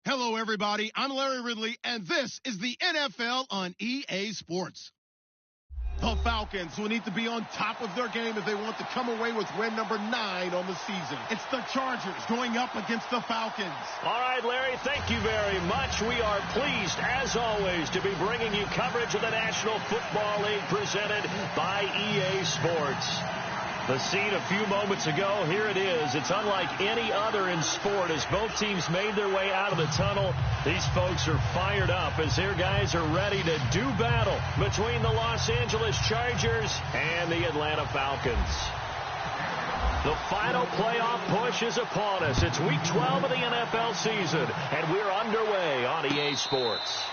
Hello, everybody. I'm Larry Ridley, and this is the NFL on EA Sports. The Falcons will need to be on top of their game if they want to come away with win number 9 on the season. It's the Chargers going up against the Falcons. All right, Larry, thank you very much. We are pleased, as always, to be bringing you coverage of the National Football League presented by EA Sports. The scene a few moments ago, here it is. It's unlike any other in sport. As both teams made their way out of the tunnel, these folks are fired up as their guys are ready to do battle between the Los Angeles Chargers and the Atlanta Falcons. The final playoff push is upon us. It's Week 12 of the NFL season, and we're underway on EA Sports.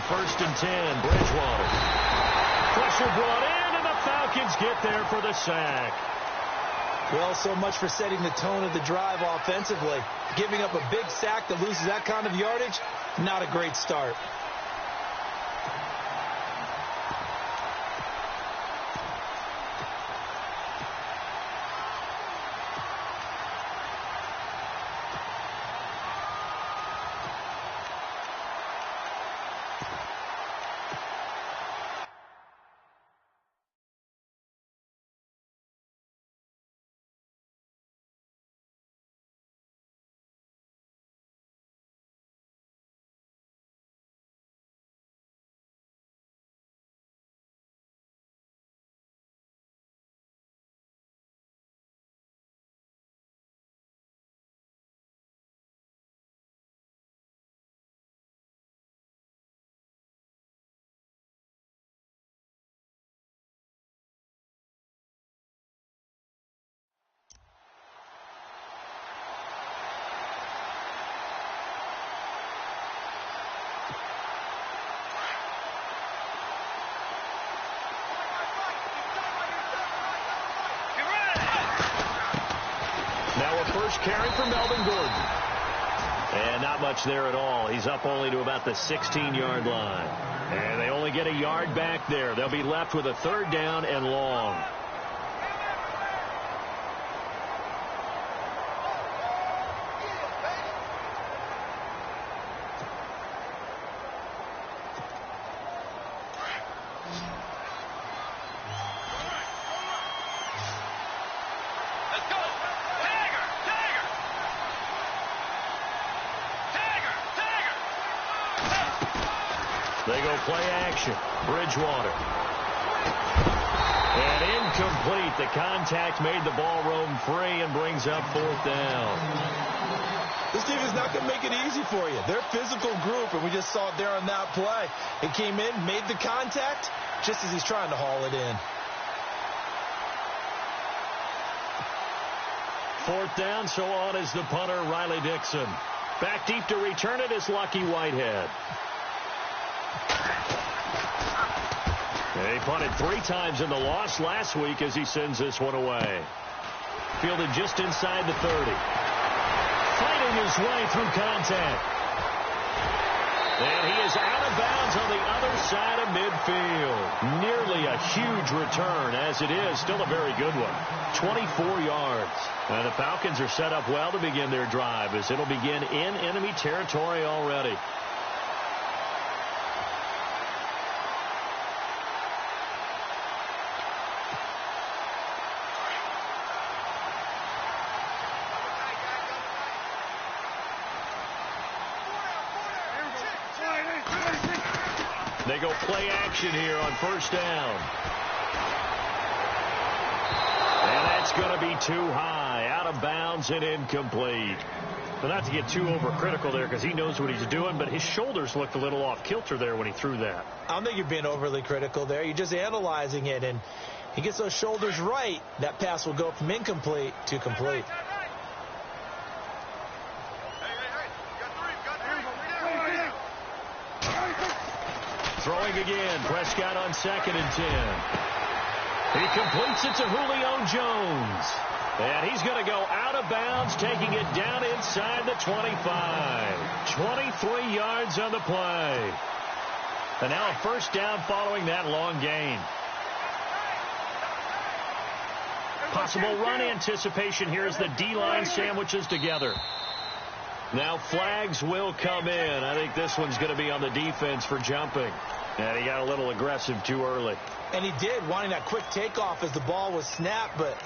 First and 10, Bridgewater. Pressure brought in, and the Falcons get there for the sack. Well, so much for setting the tone of the drive offensively. Giving up a big sack that loses that kind of yardage, not a great start. Now a first carry for Melvin Gordon. And not much there at all. He's up only to about the 16-yard line. And they only get a yard back there. They'll be left with a third down and long. They go play action. Bridgewater. And incomplete. The contact made the ball roam free and brings up fourth down. This team is not going to make it easy for you. They're a physical group, and we just saw it there on that play. It came in, made the contact, just as he's trying to haul it in. Fourth down, so on is the punter, Riley Dixon. Back deep to return it is Lucky Whitehead. He punted 3 times in the loss last week as he sends this one away. Fielded just inside the 30. Fighting his way through contact. And he is out of bounds on the other side of midfield. Nearly a huge return as it is. Still a very good one. 24 yards. And the Falcons are set up well to begin their drive as it'll begin in enemy territory already. They go play action here on first down. And that's going to be too high. Out of bounds and incomplete. But not to get too overcritical there because he knows what he's doing, but his shoulders looked a little off kilter there when he threw that. I don't think you're being overly critical there. You're just analyzing it, and he gets those shoulders right. That pass will go from incomplete to complete. Throwing again. Prescott on 2nd and 10. He completes it to Julio Jones. And he's going to go out of bounds, taking it down inside the 25. 23 yards on the play. And now a first down following that long gain. Possible run anticipation here as the D-line sandwiches together. Now flags will come in. I think this one's going to be on the defense for jumping. And he got a little aggressive too early. And he did, wanting that quick takeoff as the ball was snapped. But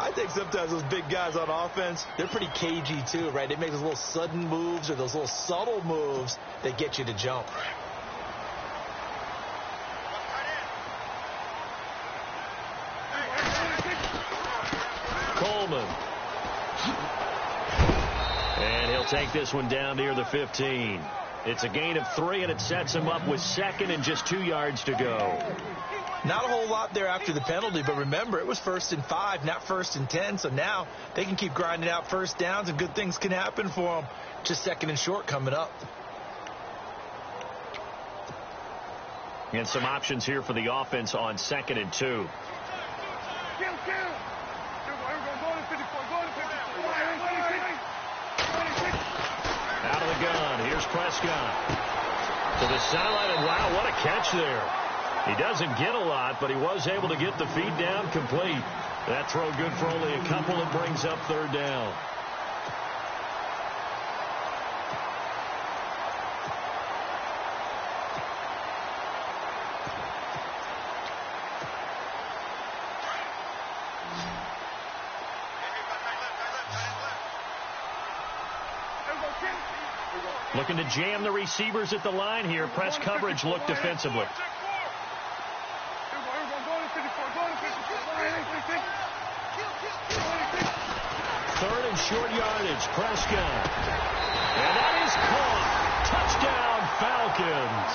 I think sometimes those big guys on offense, they're pretty cagey too, right? They make those little sudden moves or those little subtle moves that get you to jump. Coleman. And he'll take this one down near the 15. It's a gain of 3, and it sets him up with 2nd and just 2 yards to go. Not a whole lot there after the penalty, but remember, it was 1st and 5, not 1st and 10, so now they can keep grinding out first downs, and good things can happen for them. Just 2nd and short coming up. And some options here for the offense on 2nd and 2. Out of the gun. Here's Prescott. To the sideline, and wow, what a catch there. He doesn't get a lot, but he was able to get the feed down complete. That throw good for only a couple. It brings up 3rd down. Looking to jam the receivers at the line here. Press coverage look defensively. 3rd and short yardage. Prescott. And that is caught. Touchdown, Falcons.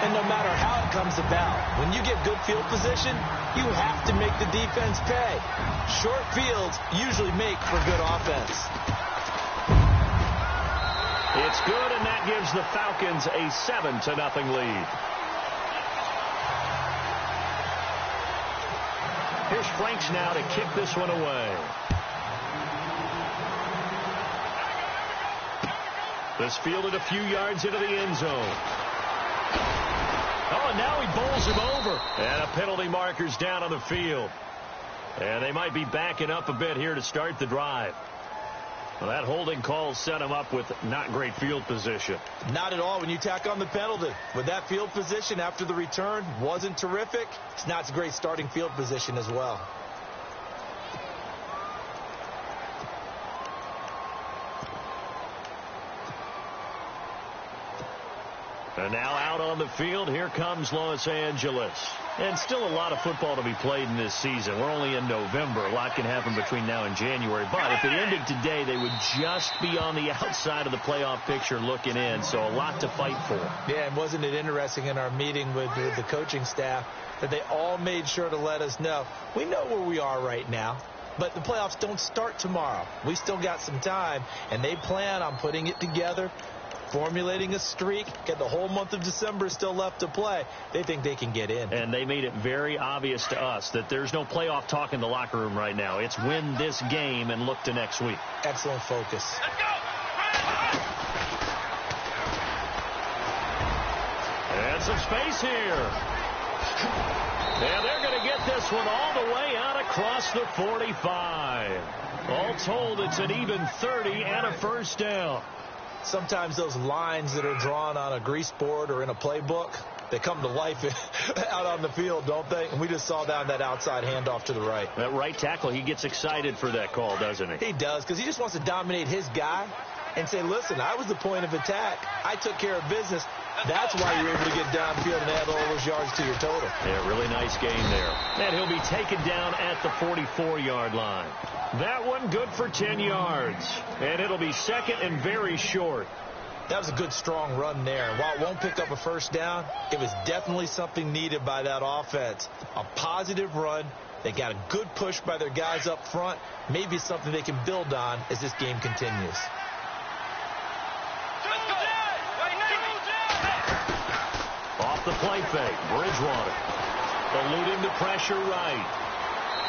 And no matter how it comes about, when you get good field position, you have to make the defense pay. Short fields usually make for good offense. It's good, and that gives the Falcons a 7-0 lead. Here's Franks now to kick this one away. This fielded a few yards into the end zone. Oh, and now he bowls him over. And a penalty marker's down on the field. And they might be backing up a bit here to start the drive. Well, that holding call set him up with not great field position. Not at all when you tack on the penalty. With that field position after the return wasn't terrific. It's not a great starting field position as well. And now out on the field, here comes Los Angeles. And still a lot of football to be played in this season. We're only in November. A lot can happen between now and January. But if it ended today, they would just be on the outside of the playoff picture looking in. So a lot to fight for. Yeah, and wasn't it interesting in our meeting with the coaching staff that they all made sure to let us know, we know where we are right now. But the playoffs don't start tomorrow. We still got some time, and they plan on putting it together formulating a streak, get the whole month of December still left to play. They think they can get in. And they made it very obvious to us that there's no playoff talk in the locker room right now. It's win this game and look to next week. Excellent focus. Let's go. And some space here. And they're going to get this one all the way out across the 45. All told, it's an even 30 and a first down. Sometimes those lines that are drawn on a grease board or in a playbook, they come to life out on the field, don't they? And we just saw that on that outside handoff to the right. That right tackle, he gets excited for that call, doesn't he? He does, because he just wants to dominate his guy and say, listen, I was the point of attack. I took care of business. That's why you're able to get downfield and add all those yards to your total. Yeah, really nice game there. And he'll be taken down at the 44-yard line. That one good for 10 yards. And it'll be second and very short. That was a good, strong run there. While it won't pick up a first down, it was definitely something needed by that offense. A positive run. They got a good push by their guys up front. Maybe something they can build on as this game continues. Off the play fake, Bridgewater eluding the pressure right.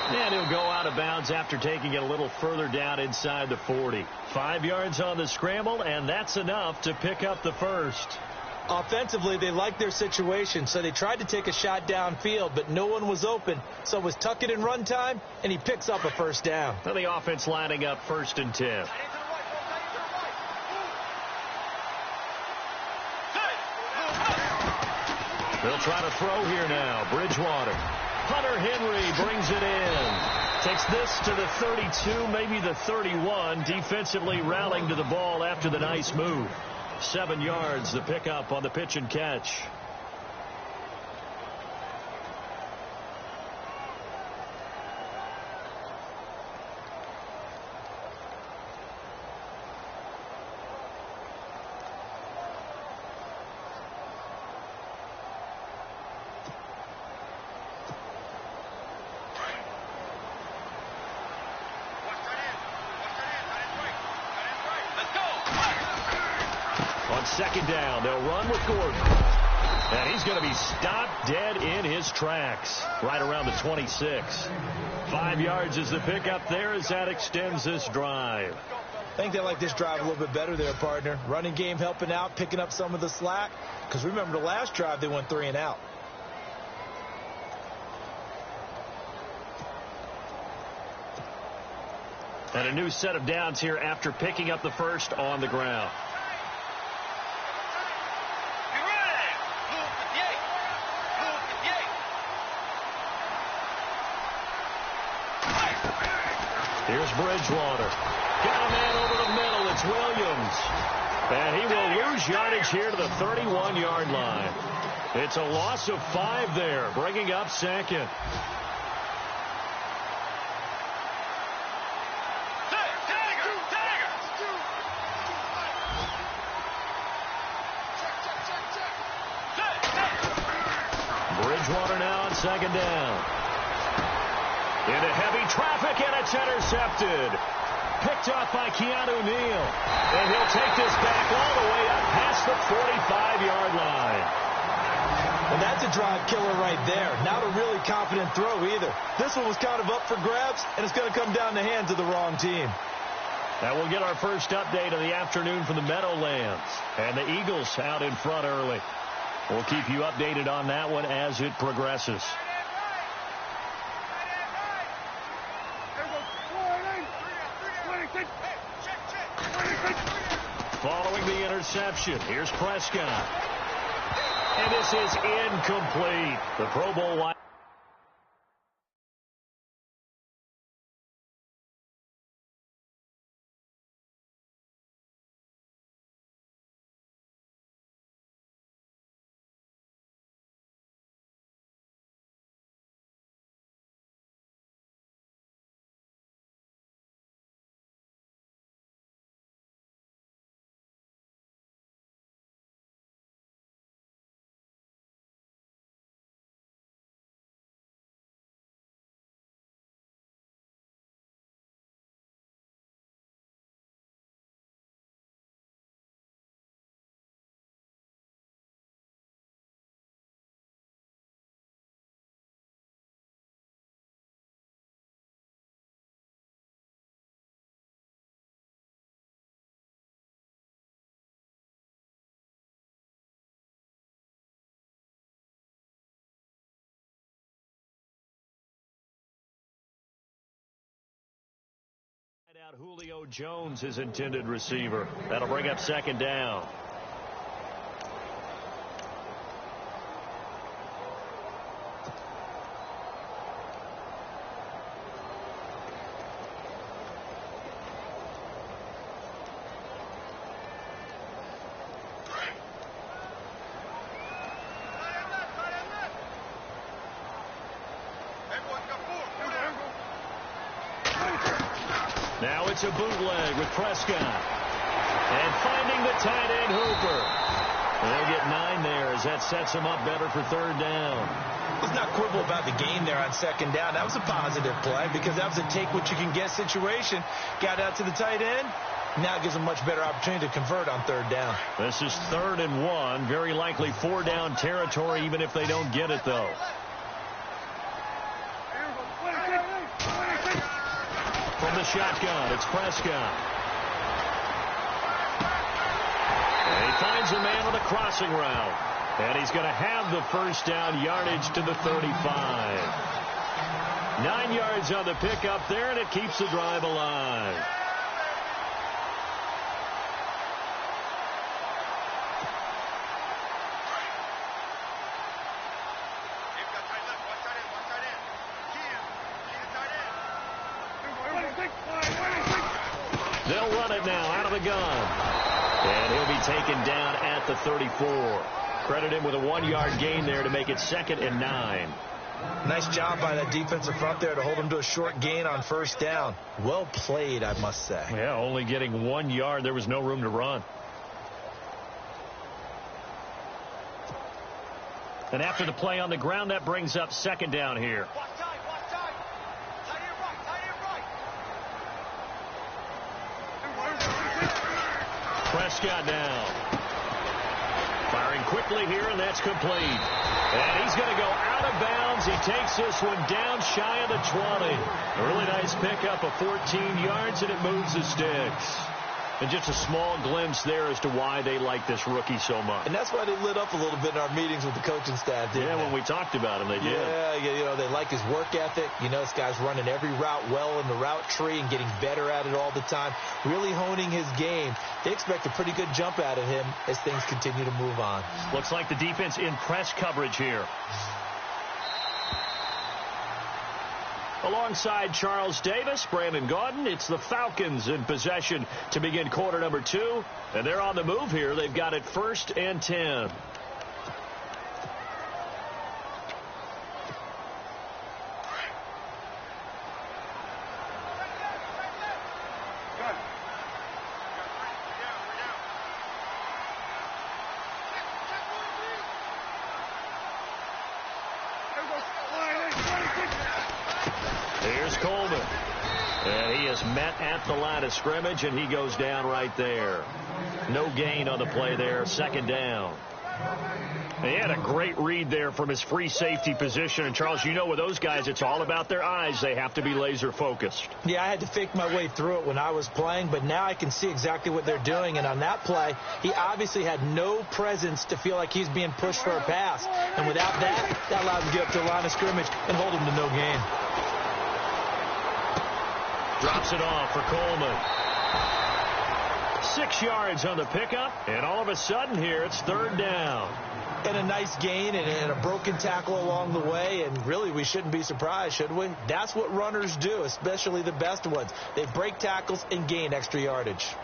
And he'll go out of bounds after taking it a little further down inside the 40. 5 yards on the scramble, and that's enough to pick up the first. Offensively, they liked their situation, so they tried to take a shot downfield, but no one was open. So it was tuck it in run time, and he picks up a first down. Now the offense lining up 1st and 10. They'll try to throw here now. Bridgewater. Hunter Henry brings it in. Takes this to the 32, maybe the 31. Defensively rallying to the ball after the nice move. 7 yards, the pickup on the pitch and catch. Second down, they'll run with Gordon. And he's going to be stopped dead in his tracks right around the 26. 5 yards is the pickup there as that extends this drive. I think they like this drive a little bit better there, partner. Running game helping out, picking up some of the slack. Because remember the last drive, they went 3 and out. And a new set of downs here after picking up the first on the ground. Here's Bridgewater. Got a man over the middle. It's Williams. And he will lose yardage here to the 31-yard line. It's a loss of 5 there, bringing up second. Bridgewater now on second down. Into heavy traffic, and it's intercepted. Picked off by Keanu Neal. And he'll take this back all the way up past the 45-yard line. And that's a drive killer right there. Not a really confident throw either. This one was kind of up for grabs, and it's going to come down the hands of the wrong team. Now we'll get our first update of the afternoon from the Meadowlands. And the Eagles out in front early. We'll keep you updated on that one as it progresses. Following the interception, here's Prescott. And this is incomplete. The Pro Bowl wide. out Julio Jones, his intended receiver. That'll bring up second down. Now it's a bootleg with Prescott. And finding the tight end, Hooper. They'll get 9 there as that sets him up better for third down. Let's not quibble about the gain there on second down. That was a positive play because that was a take-what-you-can-get situation. Got out to the tight end. Now gives them much better opportunity to convert on third down. This is 3rd and 1. Very likely 4-down territory, even if they don't get it, though. From the shotgun, it's Prescott. And he finds a man on a crossing route. And he's going to have the first down yardage to the 35. 9 yards on the pickup there, and it keeps the drive alive. They'll run it now out of the gun. And he'll be taken down at the 34. Credit him with a 1-yard gain there to make it 2nd and 9. Nice job by that defensive front there to hold him to a short gain on first down. Well played, I must say. Yeah, only getting 1 yard. There was no room to run. And after the play on the ground, that brings up second down here. Prescott now. Firing quickly here, and that's complete. And he's going to go out of bounds. He takes this one down shy of the 20. A really nice pickup of 14 yards, and it moves the sticks. And just a small glimpse there as to why they like this rookie so much. And that's why they lit up a little bit in our meetings with the coaching staff, didn't they? When we talked about him, they did. Yeah, you know, they like his work ethic. You know, this guy's running every route well in the route tree and getting better at it all the time, really honing his game. They expect a pretty good jump out of him as things continue to move on. Looks like the defense in press coverage here. Alongside Charles Davis, Brandon Gaudin, it's the Falcons in possession to begin quarter number 2. And they're on the move here. They've got it 1st and 10. Here's Coleman. And he is met at the line of scrimmage, and he goes down right there. No gain on the play there. 2nd down. He had a great read there from his free safety position. And, Charles, you know with those guys, it's all about their eyes. They have to be laser focused. Yeah, I had to fake my way through it when I was playing, but now I can see exactly what they're doing. And on that play, he obviously had no presence to feel like he's being pushed for a pass. And without that, that allowed him to get up to the line of scrimmage and hold him to no gain. Drops it off for Coleman. 6 yards on the pickup, and all of a sudden here, it's 3rd down. And a nice gain and a broken tackle along the way, and really we shouldn't be surprised, should we? That's what runners do, especially the best ones. They break tackles and gain extra yardage.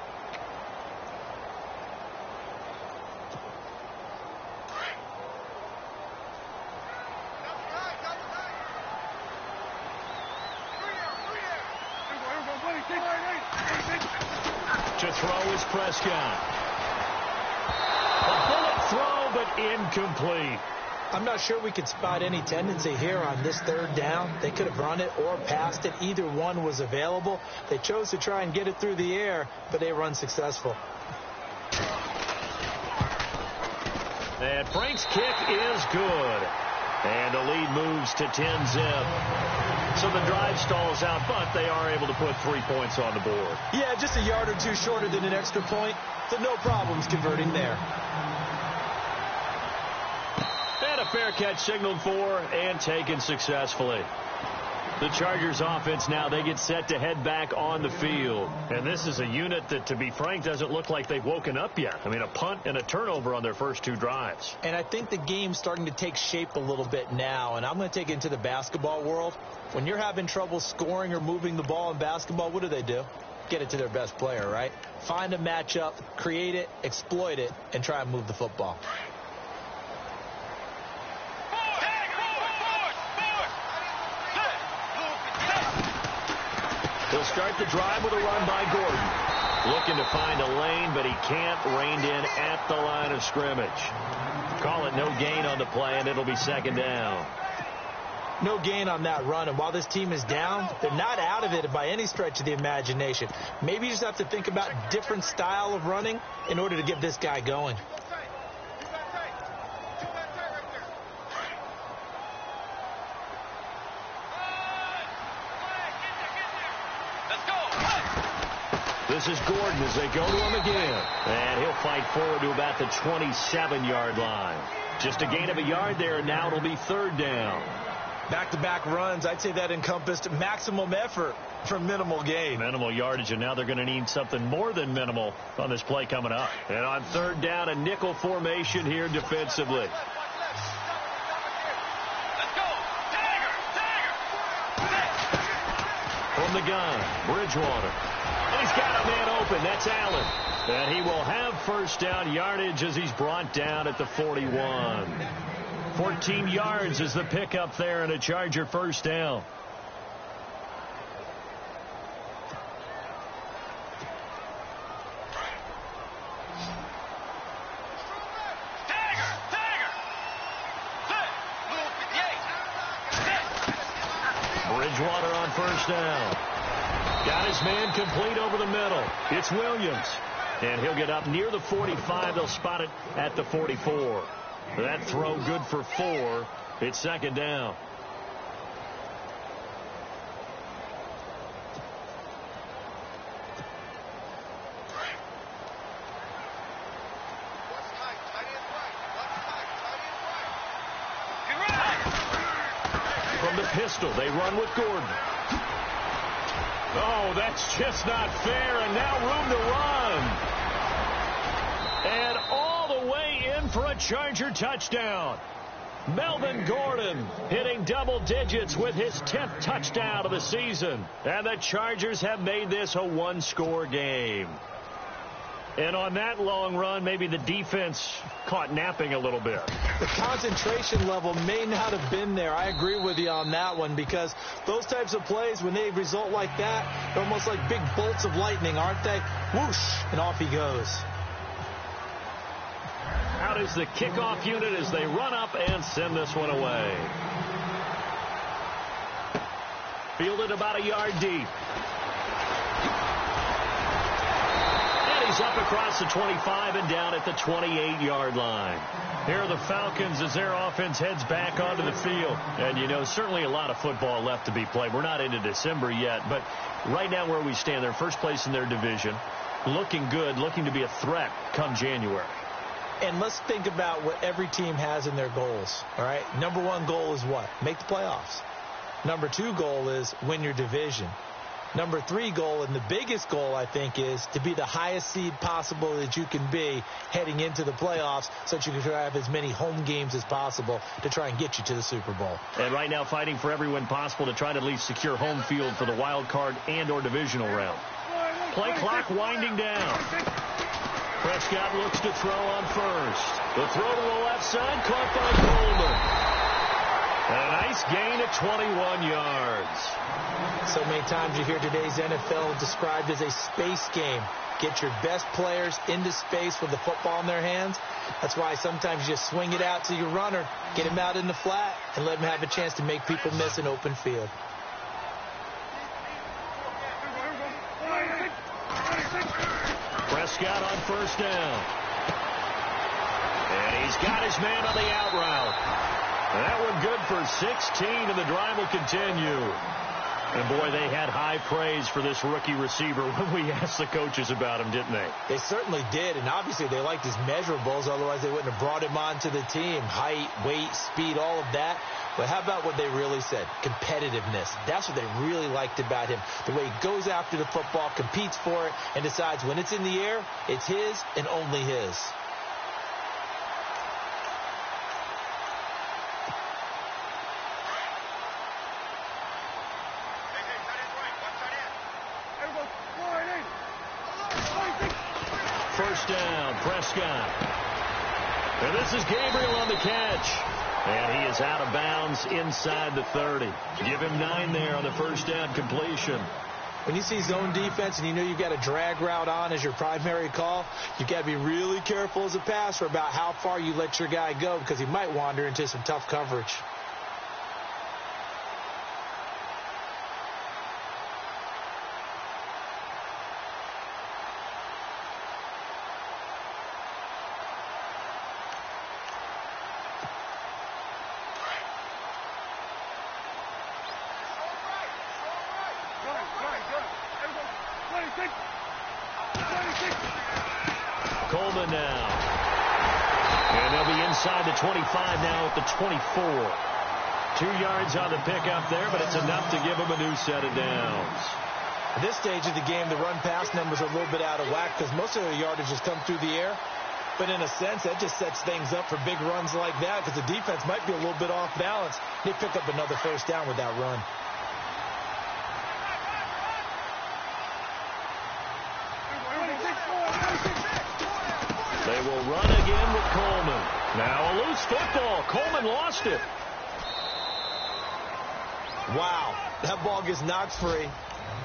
To throw is Prescott. A bullet throw, but incomplete. I'm not sure we could spot any tendency here on this 3rd down. They could have run it or passed it. Either one was available. They chose to try and get it through the air, but they were unsuccessful. And Frank's kick is good. And the lead moves to 10-zip. So the drive stalls out, but they are able to put 3 points on the board. Yeah, just a yard or two shorter than an extra point, so no problems converting there. And a fair catch signaled for and taken successfully. The Chargers offense now, they get set to head back on the field. And this is a unit that, to be frank, doesn't look like they've woken up yet. I mean, a punt and a turnover on their first 2 drives. And I think the game's starting to take shape a little bit now. And I'm going to take it into the basketball world. When you're having trouble scoring or moving the ball in basketball, what do? Get it to their best player, right? Find a matchup, create it, exploit it, and try and move the football. He'll start the drive with a run by Gordon. Looking to find a lane, but he can't. Reined in at the line of scrimmage. Call it no gain on the play, and it'll be second down. No gain on that run, and while this team is down, they're not out of it by any stretch of the imagination. Maybe you just have to think about a different style of running in order to get this guy going. This is Gordon as they go to him again. And he'll fight forward to about the 27-yard line. Just a gain of a yard there, and now it'll be third down. Back-to-back runs, I'd say that encompassed maximum effort for minimal gain. Minimal yardage, and now they're going to need something more than minimal on this play coming up. And on third down, a nickel formation here defensively. Let's go. From the gun, Bridgewater. He's got a man open. That's Allen. And he will have first down yardage as he's brought down at the 41. 14 yards is the pickup there, and a Charger first down. Bridgewater on first down. Got his man complete over the middle. It's Williams. And he'll get up near the 45. They'll spot it at the 44. That throw good for 4. It's second down. From the pistol, they run with Gordon. Oh, that's just not fair, and now room to run. And all the way in for a Charger touchdown. Melvin Gordon hitting double digits with his 10th touchdown of the season. And the Chargers have made this a one-score game. And on that long run, maybe the defense caught napping a little bit. The concentration level may not have been there. I agree with you on that one, because those types of plays, when they result like that, they're almost like big bolts of lightning, aren't they? Whoosh, and off he goes. Out is the kickoff unit as they run up and send this one away. Fielded about a yard deep. He's up across the 25 and down at the 28-yard line. Here are the Falcons as their offense heads back onto the field. And, you know, certainly a lot of football left to be played. We're not into December yet, but right now where we stand, they're first place in their division. Looking good, looking to be a threat come January. And let's think about what every team has in their goals, all right? Number 1 goal is what? Make the playoffs. Number 2 goal is win your division. Number 3 goal, and the biggest goal, I think, is to be the highest seed possible that you can be heading into the playoffs, so that you can try to have as many home games as possible to try and get you to the Super Bowl. And right now fighting for every win possible to try to at least secure home field for the wild card and or divisional round. Play clock winding down. Prescott looks to throw on first. The throw to the left side, caught by Coleman. And a nice gain of 21 yards. So many times you hear today's NFL described as a space game. Get your best players into space with the football in their hands. That's why sometimes you just swing it out to your runner, get him out in the flat, and let him have a chance to make people miss an open field. Prescott on first down. And he's got his man on the out route. That one good for 16, and the drive will continue. And, boy, they had high praise for this rookie receiver when we asked the coaches about him, didn't they? They certainly did, and obviously they liked his measurables. Otherwise, they wouldn't have brought him onto the team. Height, weight, speed, all of that. But how about what they really said? Competitiveness. That's what they really liked about him. The way he goes after the football, competes for it, and decides when it's in the air, it's his and only his. First down, Prescott. And this is Gabriel on the catch. And he is out of bounds inside the 30. Give him 9 there on the first down completion. When you see zone defense and you know you've got a drag route on as your primary call, you've got to be really careful as a passer about how far you let your guy go because he might wander into some tough coverage. Coleman now. And they'll be inside the 25 now at the 24. 2 yards on the pickup there, but it's enough to give them a new set of downs. At this stage of the game, the run-pass numbers are a little bit out of whack because most of their yardage has come through the air. But in a sense, that just sets things up for big runs like that because the defense might be a little bit off balance. They pick up another first down with that run. They will run again with Coleman. Now a loose football. Coleman lost it. Wow, that ball gets knocked free,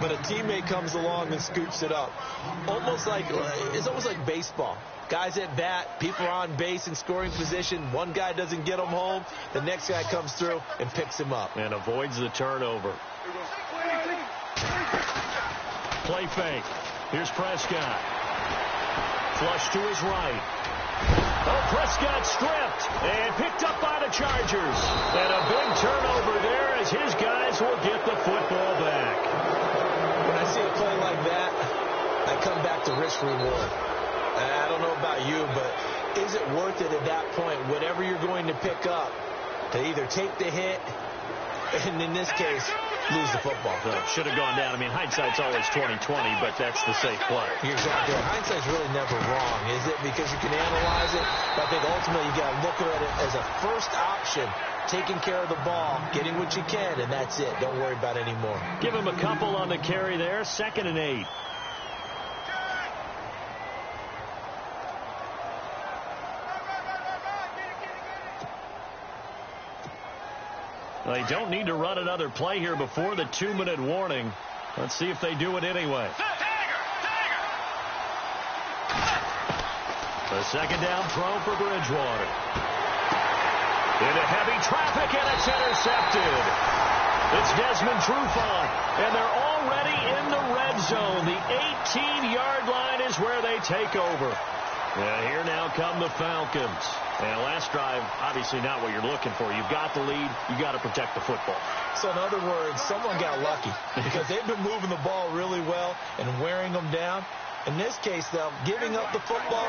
but a teammate comes along and scoops it up. It's almost like baseball. Guys at bat, people are on base in scoring position. One guy doesn't get him home. The next guy comes through and picks him up. And avoids the turnover. Play fake. Here's Prescott. Flush to his right. Oh, Prescott stripped and picked up by the Chargers. And a big turnover there as his guys will get the football back. When I see a play like that, I come back to risk reward. I don't know about you, but is it worth it at that point, whatever you're going to pick up, to either take the hit, and in this case, lose the football? Should have gone down. I mean, hindsight's always 20/20, but that's the safe play. You're exactly right. Hindsight's really never wrong, is it? Because you can analyze it, but I think ultimately you got to look at it as a first option, taking care of the ball, getting what you can, and that's it. Don't worry about it anymore. Give him a couple on the carry there. 2nd and 8. They don't need to run another play here before the 2-minute warning. Let's see if they do it anyway. The 2nd down throw for Bridgewater. Into heavy traffic, and it's intercepted. It's Desmond Trufant, and they're already in the red zone. The 18-yard line is where they take over. And here now come the Falcons. And last drive, obviously not what you're looking for. You've got the lead. You've got to protect the football. So, in other words, someone got lucky because they've been moving the ball really well and wearing them down. In this case, though, giving up the football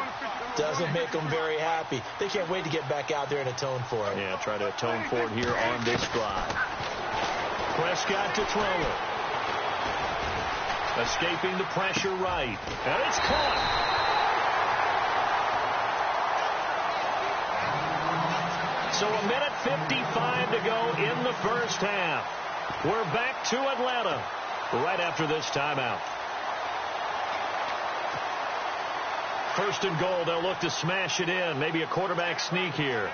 doesn't make them very happy. They can't wait to get back out there and atone for it. Yeah, try to atone for it here on this drive. Prescott to throw it. Escaping the pressure right. And it's caught. So 1:55 to go in the first half. We're back to Atlanta right after this timeout. 1st and goal. They'll look to smash it in. Maybe a quarterback sneak here.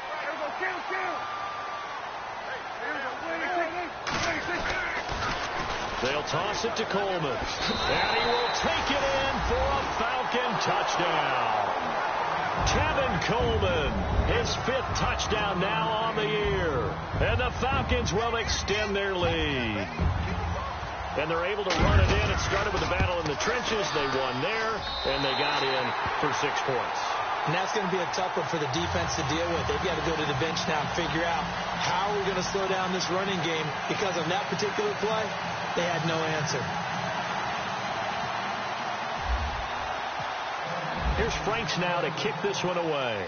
They'll toss it to Coleman. And he will take it in for a Falcon touchdown. Tevin Coleman, his 5th touchdown now on the year. And the Falcons will extend their lead. And they're able to run it in. It started with a battle in the trenches. They won there, and they got in for 6 points. And that's going to be a tough one for the defense to deal with. They've got to go to the bench now and figure out how are we going to slow down this running game, because on that particular play, they had no answer. Here's Franks now to kick this one away.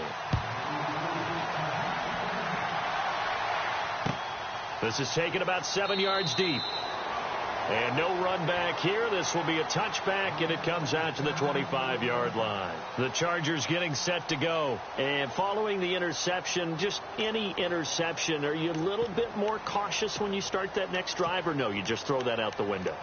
This is taken about 7 yards deep. And no run back here. This will be a touchback, and it comes out to the 25-yard line. The Chargers getting set to go. And following the interception, just any interception, are you a little bit more cautious when you start that next drive, or no, you just throw that out the window?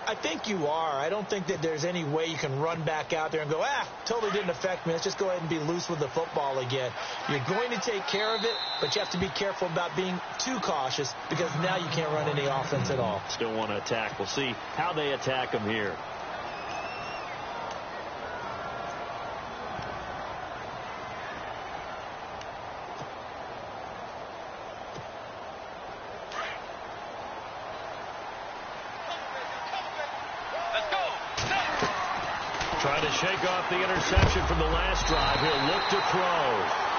I think you are. I don't think that there's any way you can run back out there and go, totally didn't affect me. Let's just go ahead and be loose with the football again. You're going to take care of it, but you have to be careful about being too cautious, because now you can't run any offense at all. Still want to attack. We'll see how they attack them here. Trying to shake off the interception from the last drive. He'll look to throw.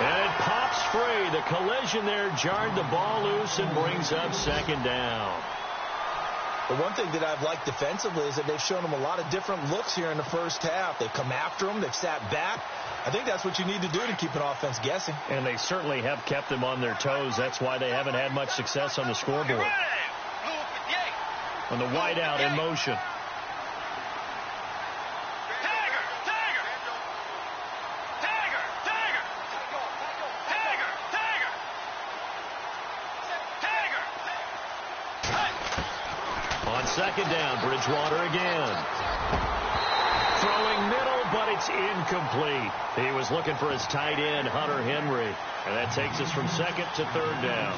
And it pops free. The collision there jarred the ball loose and brings up second down. The one thing that I've liked defensively is that they've shown them a lot of different looks here in the first half. They've come after them. They've sat back. I think that's what you need to do to keep an offense guessing. And they certainly have kept them on their toes. That's why they haven't had much success on the scoreboard. On the wideout in motion. Second down, Bridgewater again. Throwing middle, but it's incomplete. He was looking for his tight end, Hunter Henry. And that takes us from second to third down.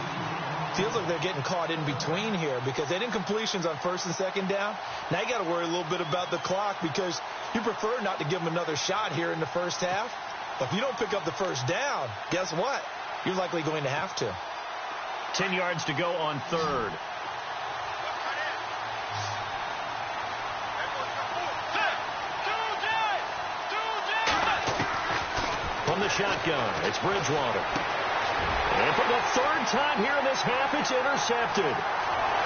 Feels like they're getting caught in between here, because they had incompletions on first and second down. Now you got to worry a little bit about the clock, because you prefer not to give them another shot here in the first half. But if you don't pick up the first down, guess what? You're likely going to have to. 10 yards to go on third. From the shotgun, it's Bridgewater. And for the third time here in this half, it's intercepted.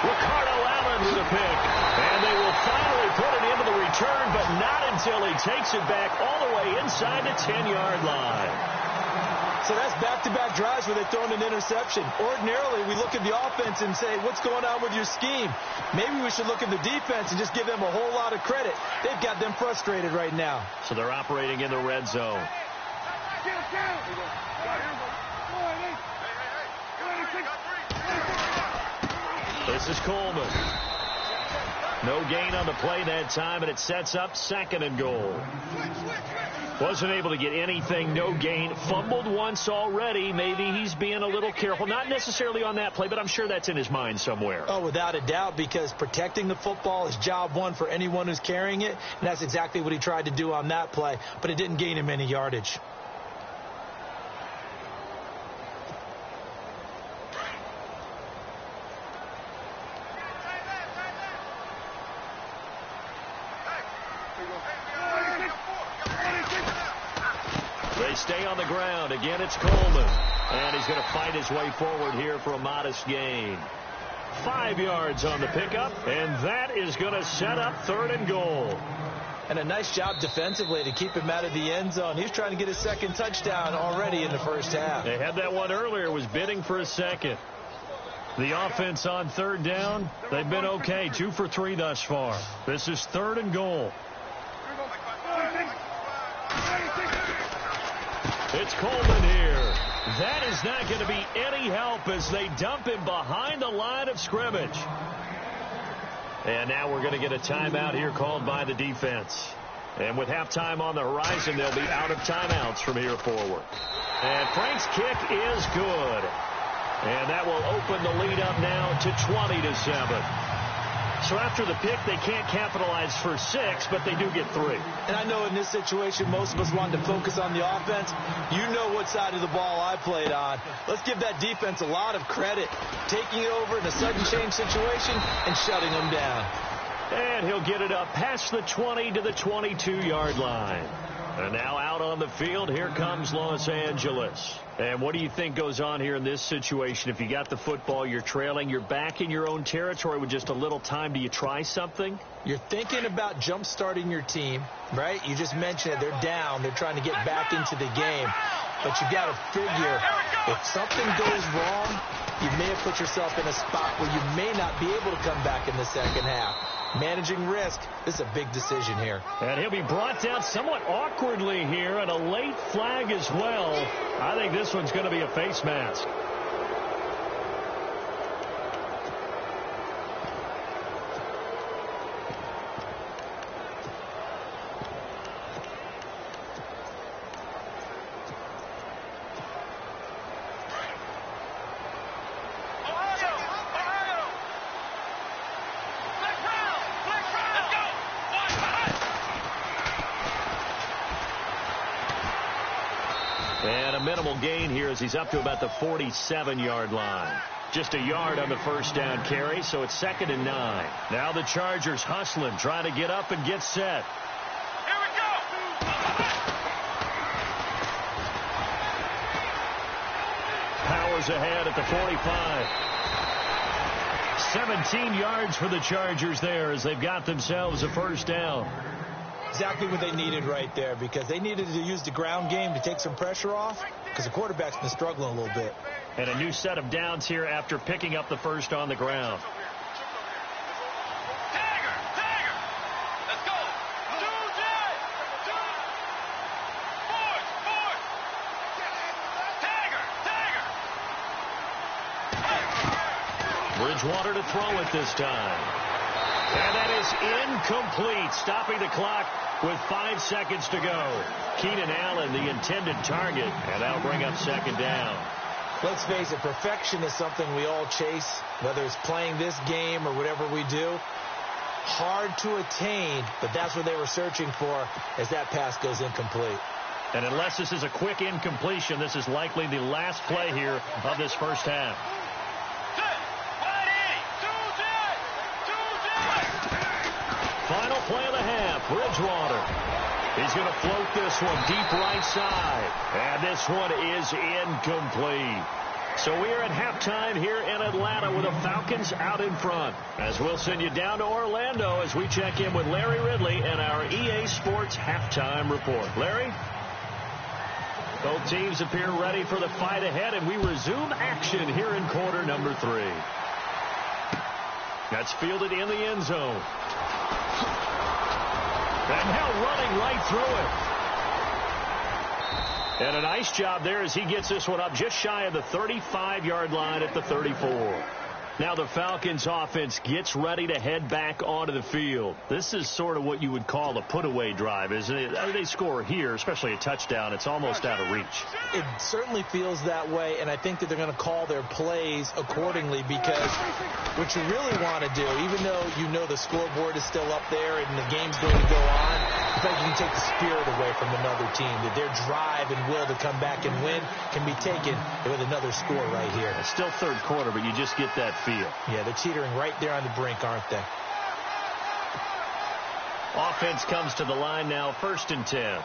Ricardo Allen with a pick. And they will finally put it into the return, but not until he takes it back all the way inside the 10-yard line. So that's back-to-back drives where they throw an interception. Ordinarily, we look at the offense and say, what's going on with your scheme? Maybe we should look at the defense and just give them a whole lot of credit. They've got them frustrated right now. So they're operating in the red zone. This is Coleman. No gain on the play that time, and it sets up second and goal. Wasn't able to get anything, no gain. Fumbled once already. Maybe he's being a little careful. Not necessarily on that play, but I'm sure that's in his mind somewhere. Oh, without a doubt, because protecting the football is job one for anyone who's carrying it, and that's exactly what he tried to do on that play, but it didn't gain him any yardage. They stay on the ground. Again, it's Coleman. And he's going to fight his way forward here for a modest gain. 5 yards on the pickup, and that is going to set up third and goal. And a nice job defensively to keep him out of the end zone. He's trying to get his second touchdown already in the first half. They had that one earlier, was bidding for a second. The offense on third down, they've been okay. 2 for 3 thus far. This is third and goal. It's Coleman here. That is not going to be any help as they dump him behind the line of scrimmage. And now we're going to get a timeout here called by the defense. And with halftime on the horizon, they'll be out of timeouts from here forward. And Frank's kick is good. And that will open the lead up now to 20-7. So after the pick, they can't capitalize for 6, but they do get 3. And I know in this situation, most of us wanted to focus on the offense. You know what side of the ball I played on. Let's give that defense a lot of credit. Taking it over in a sudden change situation and shutting them down. And he'll get it up past the 20 to the 22-yard line. And now out on the field. Here comes Los Angeles. And what do you think goes on here in this situation? If you got the football, you're trailing, you're back in your own territory with just a little time. Do you try something? You're thinking about jump-starting your team, right? You just mentioned it. They're down. They're trying to get back into the game. But you got to figure if something goes wrong, you may have put yourself in a spot where you may not be able to come back in the second half. Managing risk, this is a big decision here. And he'll be brought down somewhat awkwardly here, and a late flag as well. I think this one's going to be a face mask. And a minimal gain here as he's up to about the 47-yard line. Just a yard on the first down carry, so it's 2nd and 9. Now the Chargers hustling, trying to get up and get set. Here we go! Powers ahead at the 45. 17 yards for the Chargers there as they've got themselves a first down. Exactly what they needed right there, because they needed to use the ground game to take some pressure off, because the quarterback's been struggling a little bit. And a new set of downs here after picking up the first on the ground. Let's go! Bridgewater to throw it this time. And that is incomplete, stopping the clock with 5 seconds to go. Keenan Allen, the intended target, and that'll bring up 2nd down. Let's face it, perfection is something we all chase, whether it's playing this game or whatever we do. Hard to attain, but that's what they were searching for as that pass goes incomplete. And unless this is a quick incompletion, this is likely the last play here of this first half. Final play of the half, Bridgewater. He's going to float this one deep right side. And this one is incomplete. So we are at halftime here in Atlanta with the Falcons out in front. As we'll send you down to Orlando as we check in with Larry Ridley and our EA Sports halftime report. Larry? Both teams appear ready for the fight ahead, and we resume action here in quarter number 3. That's fielded in the end zone. And now running right through it. And a nice job there as he gets this one up just shy of the 35-yard line at the 34. Now the Falcons offense gets ready to head back onto the field. This is sort of what you would call a put-away drive, isn't it? They score here, especially a touchdown. It's almost out of reach. It certainly feels that way, and I think that they're going to call their plays accordingly, because what you really want to do, even though you know the scoreboard is still up there and the game's going to go on, I think you can take the spirit away from another team, that their drive and will to come back and win can be taken with another score right here. It's still third quarter, but you just get that feel. Yeah, they're teetering right there on the brink, aren't they? Offense comes to the line now, 1st and 10.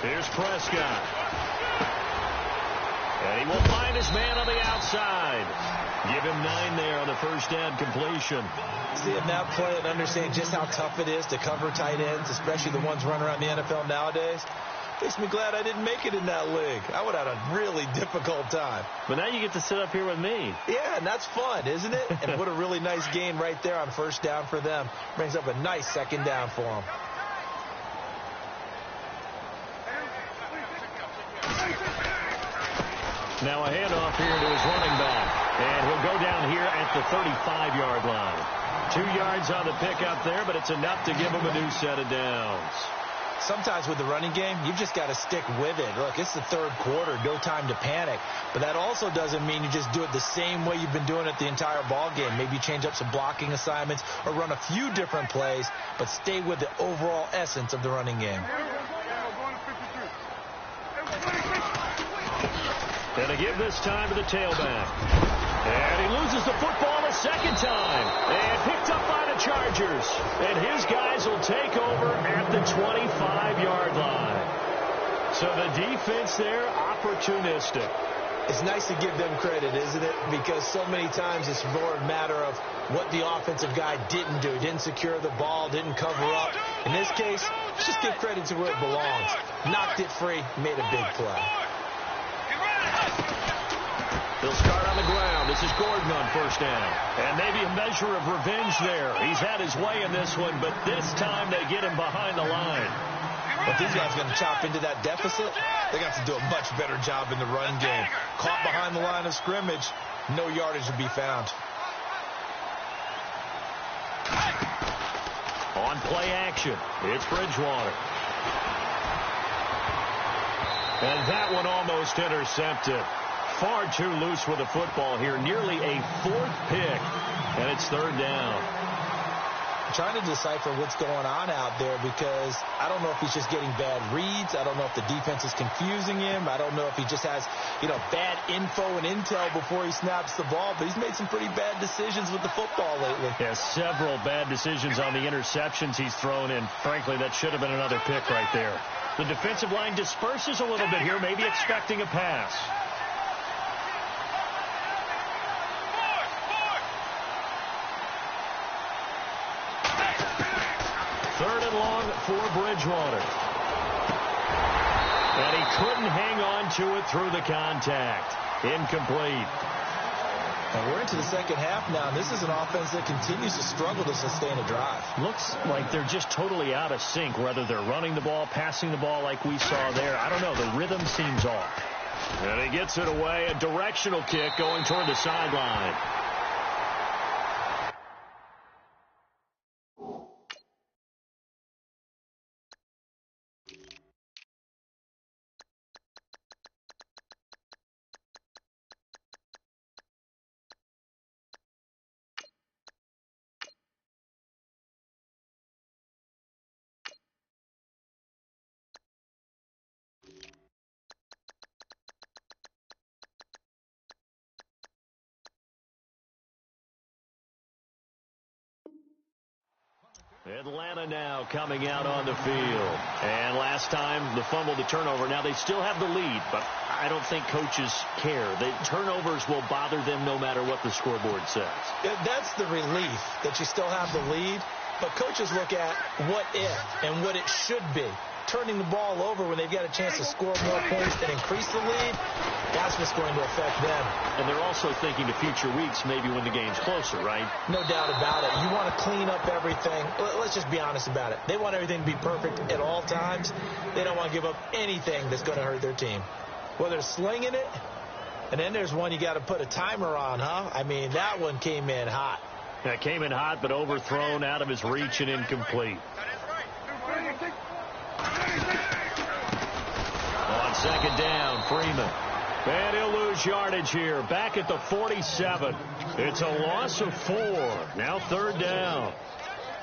Here's Prescott. And he will find his man on the outside. Give him 9 there on the first down completion. Seeing that play and understanding just how tough it is to cover tight ends, especially the ones running around the NFL nowadays, makes me glad I didn't make it in that league. I would have had a really difficult time. But now you get to sit up here with me. Yeah, and that's fun, isn't it? And what a really nice gain right there on first down for them. Brings up a nice 2nd down for them. Now a handoff here to his running back. And he'll go down here at the 35-yard line. 2 yards on the pickup there, but it's enough to give him a new set of downs. sometimes with the running game, you've just got to stick with it. Look, it's the third quarter, no time to panic. But that also doesn't mean you just do it the same way you've been doing it the entire ball game. Maybe change up some blocking assignments or run a few different plays, but stay with the overall essence of the running game. And to give this time to the tailback. And he loses the football a second time. And picked up by the Chargers. And his guys will take over at the 25-yard line. So the defense there, opportunistic. It's nice to give them credit, isn't it? Because so many times it's more a matter of what the offensive guy didn't do. He didn't secure the ball, didn't cover up. In this case, just give credit to where it belongs. Knocked it free, made a big play. They'll start on the ground. This is Gordon on first down. And maybe a measure of revenge there. He's had his way in this one, but this time they get him behind the line. But these guys are going to chop into that deficit. They got to do a much better job in the run game. Caught behind the line of scrimmage, no yardage to be found. On play action, it's Bridgewater. And that one almost intercepted. Far too loose with the football here. Nearly a fourth pick. And it's third down. I'm trying to decipher what's going on out there because I don't know if he's just getting bad reads. I don't know if the defense is confusing him. I don't know if he just has, bad info and intel before he snaps the ball. But he's made some pretty bad decisions with the football lately. Yeah, several bad decisions on the interceptions he's thrown in. Frankly, that should have been another pick right there. The defensive line disperses a little bit here, maybe expecting a pass. Third and long for Bridgewater. And he couldn't hang on to it through the contact. Incomplete. And we're into the second half now. This is an offense that continues to struggle to sustain a drive. Looks like they're just totally out of sync, whether they're running the ball, passing the ball like we saw there. I don't know. The rhythm seems off. And he gets it away. A directional kick going toward the sideline. Atlanta now coming out on the field. And last time, the fumble, the turnover. Now they still have the lead, but I don't think coaches care. The turnovers will bother them no matter what the scoreboard says. That's the relief that you still have the lead. But coaches look at what if and what it should be. Turning the ball over when they've got a chance to score more points and increase the lead, that's what's going to affect them. And they're also thinking to future weeks, maybe when the game's closer, right? No doubt about it. You want to clean up everything. Let's just be honest about it. They want everything to be perfect at all times. They don't want to give up anything that's going to hurt their team. Whether it's slinging it, and then there's one you got to put a timer on, huh? I mean, that one came in hot. That came in hot, but overthrown, out of his reach, and incomplete. On second down, Freeman. And he'll lose yardage here. Back at the 47. It's a loss of 4. Now third down.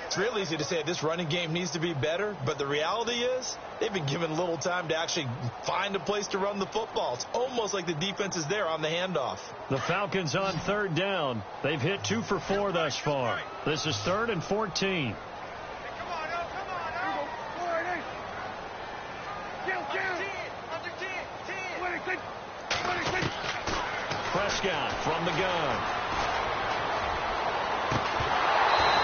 It's real easy to say this running game needs to be better, but the reality is they've been given little time to actually find a place to run the football. It's almost like the defense is there on the handoff. The Falcons on third down. They've hit 2 for 4 thus far. This is 3rd and 14. Prescott from the gun.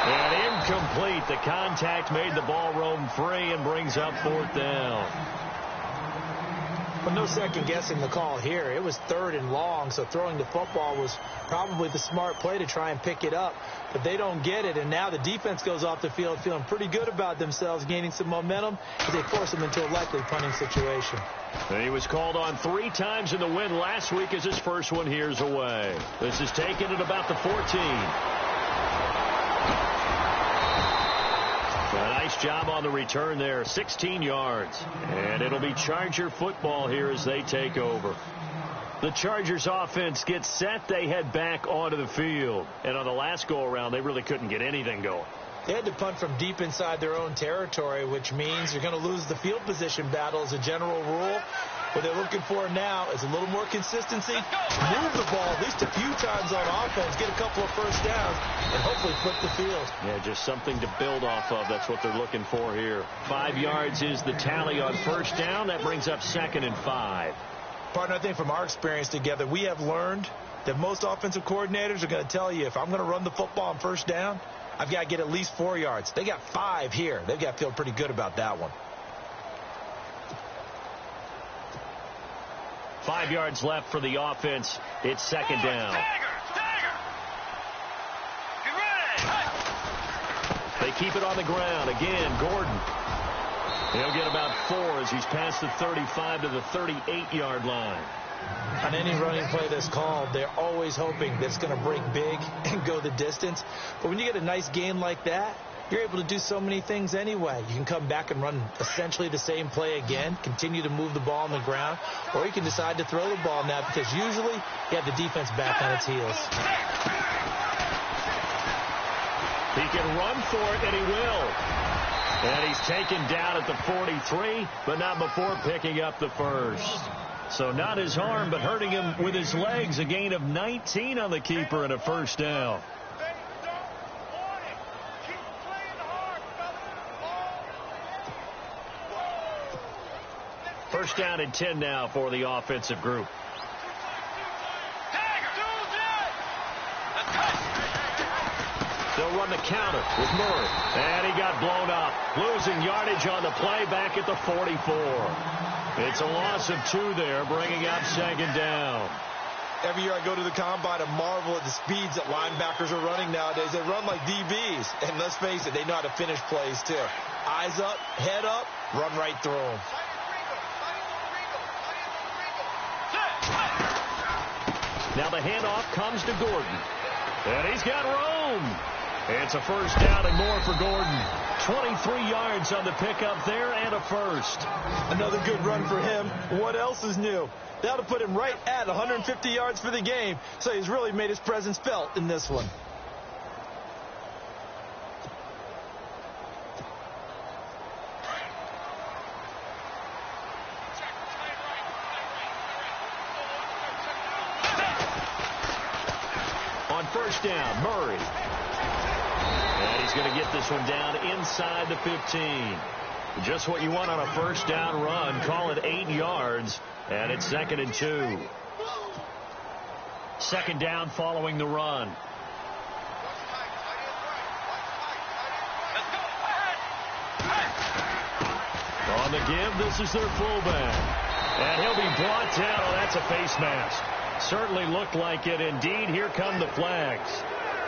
And incomplete. The contact made the ball roam free and brings up 4th down. But no second guessing the call here. It was 3rd and long, so throwing the football was probably the smart play to try and pick it up. But they don't get it, and now the defense goes off the field feeling pretty good about themselves, gaining some momentum as they force them into a likely punting situation. He was called on 3 times in the win last week as his first one here's away. This is taken at about the 14. A nice Nice job on the return there, 16 yards. And it'll be Charger football here as they take over. The Chargers offense gets set. They head back onto the field. And on the last go-around, they really couldn't get anything going. They had to punt from deep inside their own territory, which means you're going to lose the field position battle as a general rule. What they're looking for now is a little more consistency, move the ball at least a few times on offense, get a couple of first downs, and hopefully flip the field. Yeah, just something to build off of. That's what they're looking for here. 5 yards is the tally on first down. That brings up 2nd and 5. Partner, I think from our experience together, we have learned that most offensive coordinators are going to tell you, if I'm going to run the football on first down, I've got to get at least 4 yards. They got 5 here. They've got to feel pretty good about that one. 5 yards left for the offense. It's 2nd down. They keep it on the ground. Again, Gordon. He'll get about 4 as he's past the 35 to the 38-yard line. On any running play that's called, they're always hoping that it's going to break big and go the distance. But when you get a nice gain like that, you're able to do so many things anyway. You can come back and run essentially the same play again, continue to move the ball on the ground, or you can decide to throw the ball now because usually you have the defense back on its heels. He can run for it, and he will. And he's taken down at the 43, but not before picking up the first. So not his arm, but hurting him with his legs. A gain of 19 on the keeper and a first down. First down and 10 now for the offensive group. They'll run the counter with Murray. And he got blown up. Losing yardage on the play back at the 44. It's a loss of 2 there, bringing up 2nd down. Every year I go to the combine and marvel at the speeds that linebackers are running nowadays. They run like DBs. And let's face it, they know how to finish plays too. Eyes up, head up, run right through them. Now the handoff comes to Gordon. And he's got room. It's a first down and more for Gordon. 23 yards on the pickup there and a first. Another good run for him. What else is new? That'll put him right at 150 yards for the game. So he's really made his presence felt in this one. On first down, Murray. And he's going to get this one down inside the 15. Just what you want on a first down run. Call it 8 yards. And it's 2nd and 2. 2nd down following the run. On the give, this is their fullback. And he'll be brought down. Oh, that's a face mask. Certainly looked like it. Indeed, here come the flags.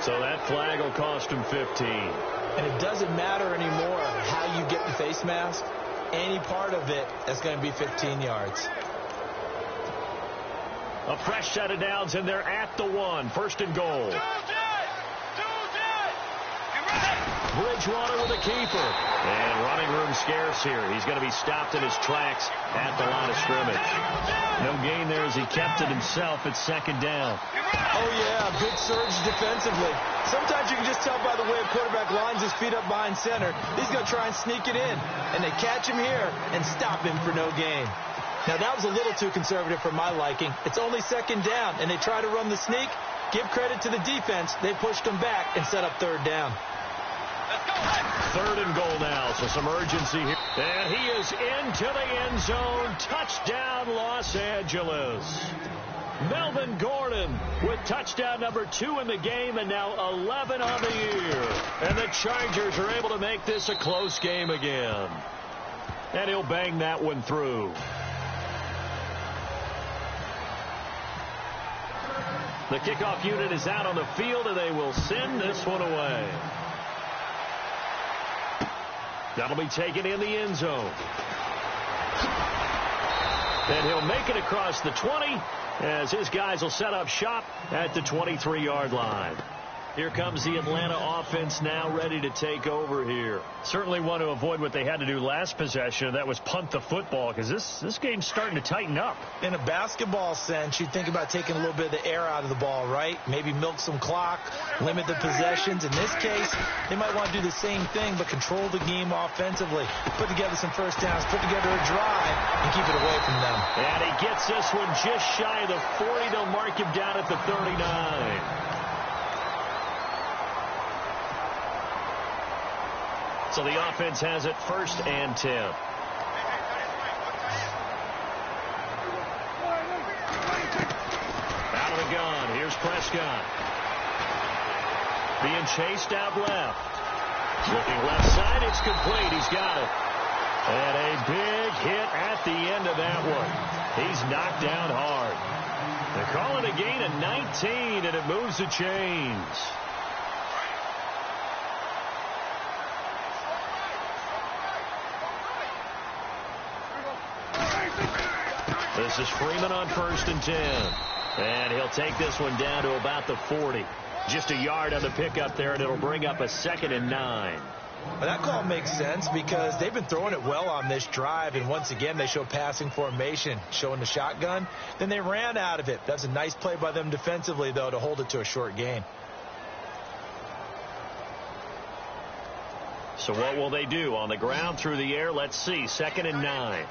So that flag will cost him 15. And it doesn't matter anymore how you get the face mask. Any part of it is going to be 15 yards. A fresh set of downs, and they're at the 1. First and goal. Bridgewater with a keeper. And running room scarce here. He's going to be stopped in his tracks at the line of scrimmage. No gain there as he kept it himself at 2nd down. Oh, yeah, big surge defensively. Sometimes you can just tell by the way a quarterback lines his feet up behind center. He's going to try and sneak it in. And they catch him here and stop him for no gain. Now, that was a little too conservative for my liking. It's only 2nd down, and they try to run the sneak. Give credit to the defense. They pushed him back and set up 3rd down. 3rd and goal now, so some urgency here. And he is into the end zone. Touchdown, Los Angeles. Melvin Gordon with touchdown number 2 in the game and now 11 on the year. And the Chargers are able to make this a close game again. And he'll bang that one through. The kickoff unit is out on the field, and they will send this one away. That'll be taken in the end zone. And he'll make it across the 20 as his guys will set up shop at the 23-yard line. Here comes the Atlanta offense now ready to take over here. Certainly want to avoid what they had to do last possession. That was punt the football, because this game's starting to tighten up. In a basketball sense, you think about taking a little bit of the air out of the ball, right? Maybe milk some clock, limit the possessions. In this case, they might want to do the same thing, but control the game offensively. Put together some first downs, put together a drive, and keep it away from them. And he gets this one just shy of the 40. They'll mark him down at the 39. So the offense has it 1st and 10. Out of the gun. Here's Prescott. Being chased out left. Looking left side. It's complete. He's got it. And a big hit at the end of that one. He's knocked down hard. They call it a gain of 19, and it moves the chains. This is Freeman on 1st and 10. And he'll take this one down to about the 40. Just a yard on the pickup there, and it'll bring up a 2nd and 9. Well, that call makes sense because they've been throwing it well on this drive, and once again they show passing formation, showing the shotgun. Then they ran out of it. That's a nice play by them defensively, though, to hold it to a short gain. So what will they do? On the ground, through the air, let's see. 2nd and 9.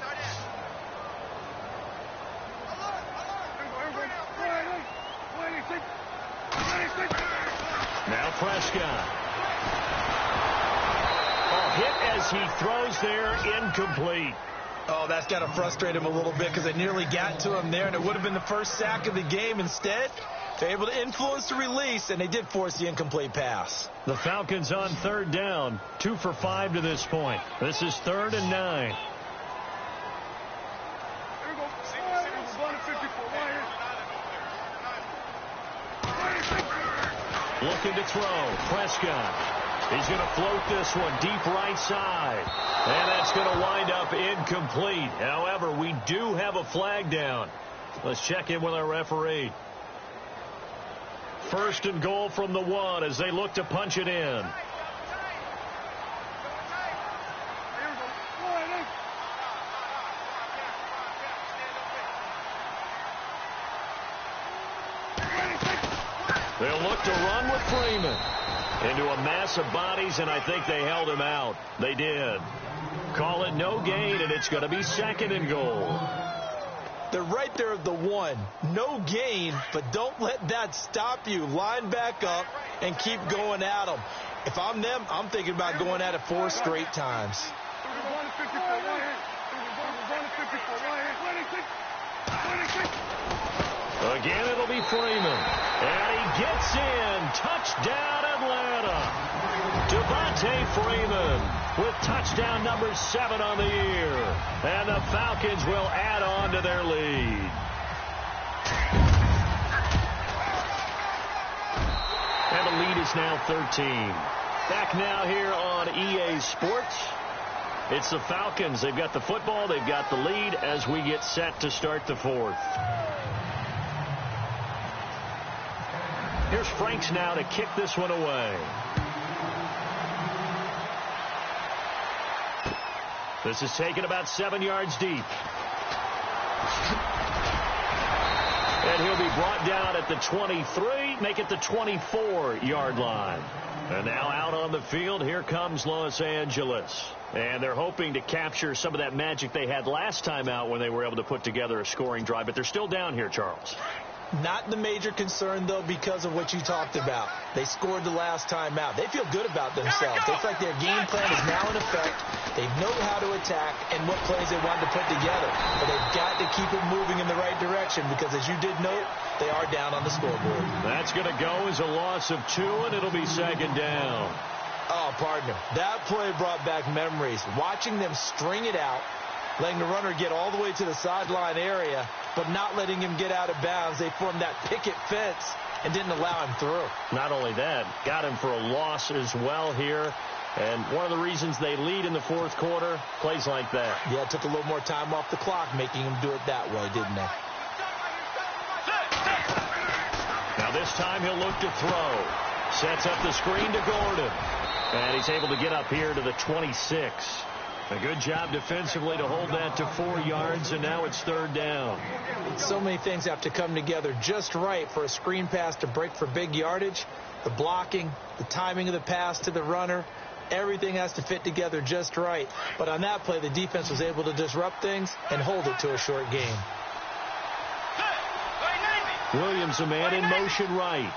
Now Prescott. Hit as he throws there, incomplete. Oh, that's got to frustrate him a little bit because they nearly got to him there, and it would have been the first sack of the game. Instead, they're able to influence the release, and they did force the incomplete pass. The Falcons on 3rd down, 2 for 5 to this point. This is 3rd and 9. Looking to throw. Prescott. He's going to float this one deep right side. And that's going to wind up incomplete. However, we do have a flag down. Let's check in with our referee. 1st and goal from the 1 as they look to punch it in. They'll look to run with Freeman into a mass of bodies, and I think they held him out. They did. Call it no gain, and it's going to be 2nd and goal. They're right there at the 1. No gain, but don't let that stop you. Line back up and keep going at them. If I'm them, I'm thinking about going at it 4 straight times. Again, it'll be Freeman. And he gets in. Touchdown, Atlanta. Devontae Freeman with touchdown number 7 on the year. And the Falcons will add on to their lead. And the lead is now 13. Back now here on EA Sports. It's the Falcons. They've got the football. They've got the lead as we get set to start the 4th. Here's Franks now to kick this one away. This is taken about 7 yards deep. And he'll be brought down at the 23, make it the 24-yard line. And now out on the field, here comes Los Angeles. And they're hoping to capture some of that magic they had last time out when they were able to put together a scoring drive. But they're still down here, Charles. Not the major concern, though, because of what you talked about. They scored the last time out. They feel good about themselves. They feel like their game plan is now in effect. They know how to attack and what plays they want to put together. But they've got to keep it moving in the right direction because, as you did note, they are down on the scoreboard. That's going to go as a loss of 2, and it'll be 2nd down. Oh, partner, that play brought back memories. Watching them string it out, letting the runner get all the way to the sideline area, but not letting him get out of bounds. They formed that picket fence and didn't allow him through. Not only that, got him for a loss as well here. And one of the reasons they lead in the 4th quarter, plays like that. Yeah, it took a little more time off the clock, making him do it that way, didn't they? Now this time he'll look to throw. Sets up the screen to Gordon. And he's able to get up here to the 26. A good job defensively to hold that to 4 yards, and now it's 3rd down. So many things have to come together just right for a screen pass to break for big yardage. The blocking, the timing of the pass to the runner, everything has to fit together just right. But on that play, the defense was able to disrupt things and hold it to a short game. Williams, a man in motion right.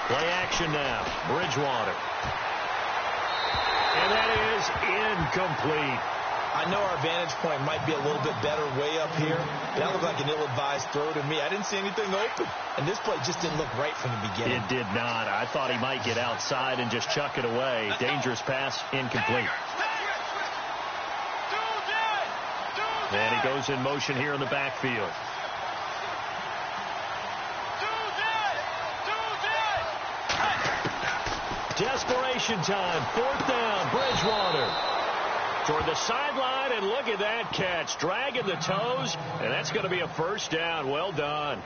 Play action now. Bridgewater. And that is incomplete. I know our vantage point might be a little bit better way up here. That looked like an ill-advised throw to me. I didn't see anything open. And this play just didn't look right from the beginning. It did not. I thought he might get outside and just chuck it away. Dangerous pass, incomplete. And he goes in motion here in the backfield. Desperation time. 4th down. Bridgewater. Toward the sideline, and look at that catch. Dragging the toes, and that's going to be a 1st down. Well done.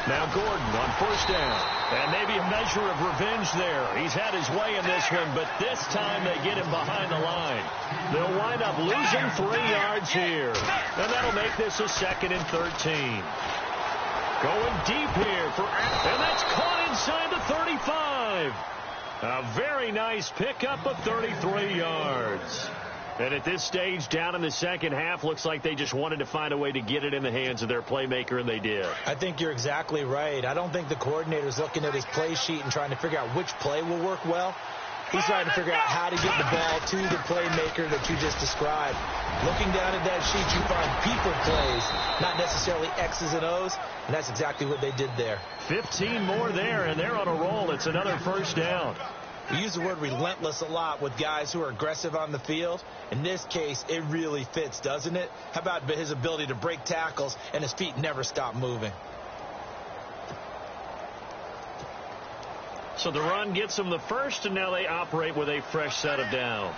Now Gordon on 1st down. And maybe a measure of revenge there. He's had his way in this one, but this time they get him behind the line. They'll wind up losing 3 yards here. And that'll make this a 2nd and 13. Going deep here for, and that's caught inside the 35. A very nice pickup of 33 yards. And at this stage, down in the second half, looks like they just wanted to find a way to get it in the hands of their playmaker, and they did. I think you're exactly right. I don't think the coordinator's looking at his play sheet and trying to figure out which play will work well. He's trying to figure out how to get the ball to the playmaker that you just described. Looking down at that sheet, you find people plays, not necessarily X's and O's, and that's exactly what they did there. 15 more there, and they're on a roll. It's another 1st down. We use the word relentless a lot with guys who are aggressive on the field. In this case, it really fits, doesn't it? How about his ability to break tackles and his feet never stop moving? So the run gets them the 1st, and now they operate with a fresh set of downs.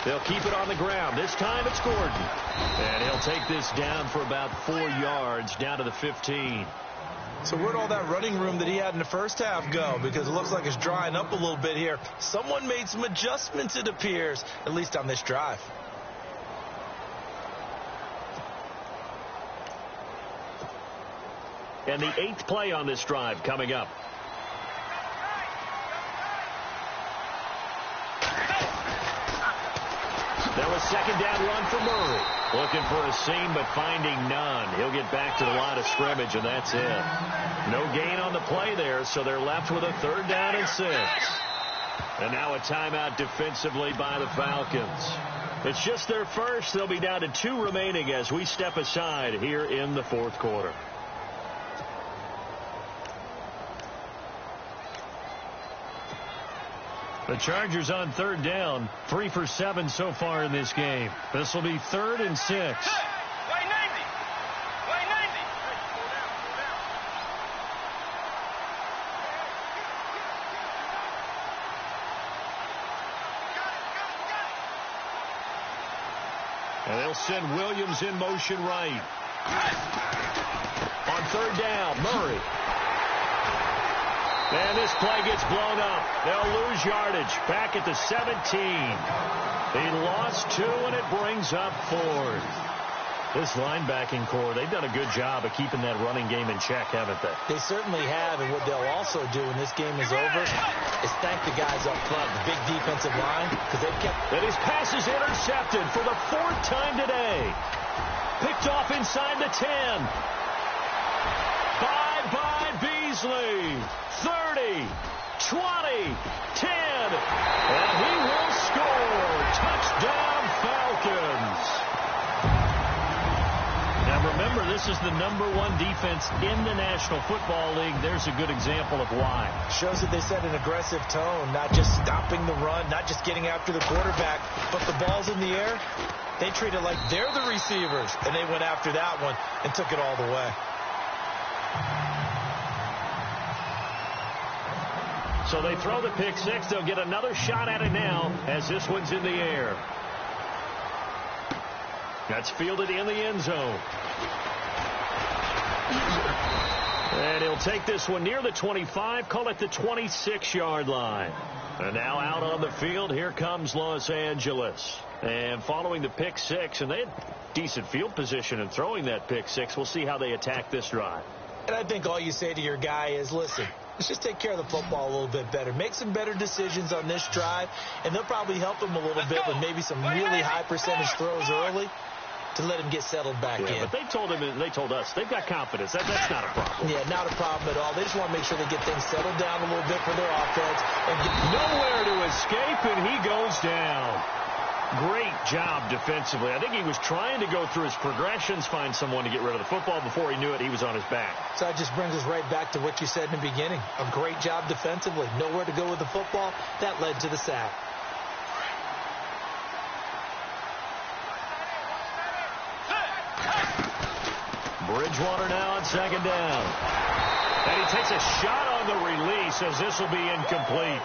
They'll keep it on the ground. This time it's Gordon. And he'll take this down for about 4 yards, down to the 15. So where'd all that running room that he had in the first half go? Because it looks like it's drying up a little bit here. Someone made some adjustments, it appears, at least on this drive. And the 8th play on this drive coming up. Now a 2nd down run for Murray. Looking for a seam, but finding none. He'll get back to the line of scrimmage, and that's it. No gain on the play there, so they're left with a 3rd down and 6. And now a timeout defensively by the Falcons. It's just their first. They'll be down to 2 remaining as we step aside here in the 4th quarter. The Chargers on 3rd down, 3 for 7 so far in this game. This will be 3rd and 6. And they'll send Williams in motion right. On 3rd down, Murray. And this play gets blown up. They'll lose yardage. Back at the 17. He lost 2, and it brings up 4th. This linebacking core, they've done a good job of keeping that running game in check, haven't they? They certainly have, and what they'll also do when this game is over is thank the guys up front, the big defensive line, because they've kept... And his pass is intercepted for the 4th time today. Picked off inside the 10. By Beasley. 30, 20, 10, and he will score. Touchdown, Falcons. Now remember, this is the #1 defense in the National Football League. There's a good example of why. Shows that they set an aggressive tone, not just stopping the run, not just getting after the quarterback, but the ball's in the air. They treat it like they're the receivers, and they went after that one and took it all the way. So they throw the pick six. They'll get another shot at it now as this one's in the air. That's fielded in the end zone. And he'll take this one near the 25, call it the 26-yard line. And now out on the field, here comes Los Angeles. And following the pick six, and they had decent field position in throwing that pick six. We'll see how they attack this drive. And I think all you say to your guy is, listen, let's just take care of the football a little bit better. Make some better decisions on this drive, and they'll probably help him a little bit with maybe some really high percentage throws early to let him get settled back in. But they told us they've got confidence. That's not a problem. Yeah, not a problem at all. They just want to make sure they get things settled down a little bit for their offense. And nowhere to escape, and he goes down. Great job defensively. I think he was trying to go through his progressions, find someone to get rid of the football. Before he knew it, he was on his back. So that just brings us right back to what you said in the beginning. A great job defensively. Nowhere to go with the football. That led to the sack. Bridgewater now on second down. And he takes a shot on the release as this will be incomplete.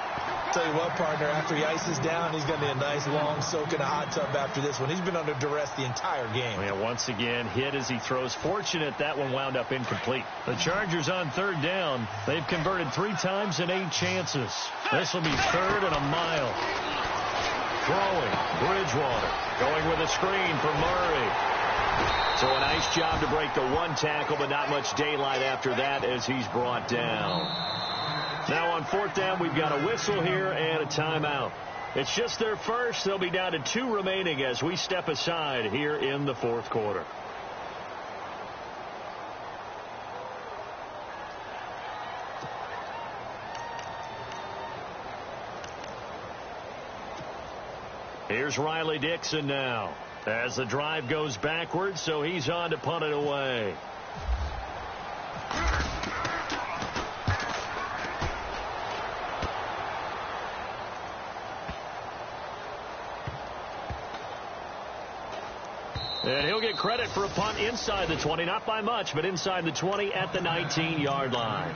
Tell you what, partner, after he ices down, he's going to be a nice long soak in a hot tub after this one. He's been under duress the entire game. Yeah, once again, hit as he throws. Fortunate that one wound up incomplete. The Chargers on third down. They've converted 3 times in 8 chances. This will be third and a mile. Throwing, Bridgewater. Going with a screen for Murray. So a nice job to break the 1 tackle, but not much daylight after that as he's brought down. Now on fourth down, we've got a whistle here and a timeout. It's just their first. They'll be down to 2 remaining as we step aside here in the fourth quarter. Here's Riley Dixon now as the drive goes backwards, so he's on to punt it away. And he'll get credit for a punt inside the 20, not by much, but inside the 20 at the 19-yard line.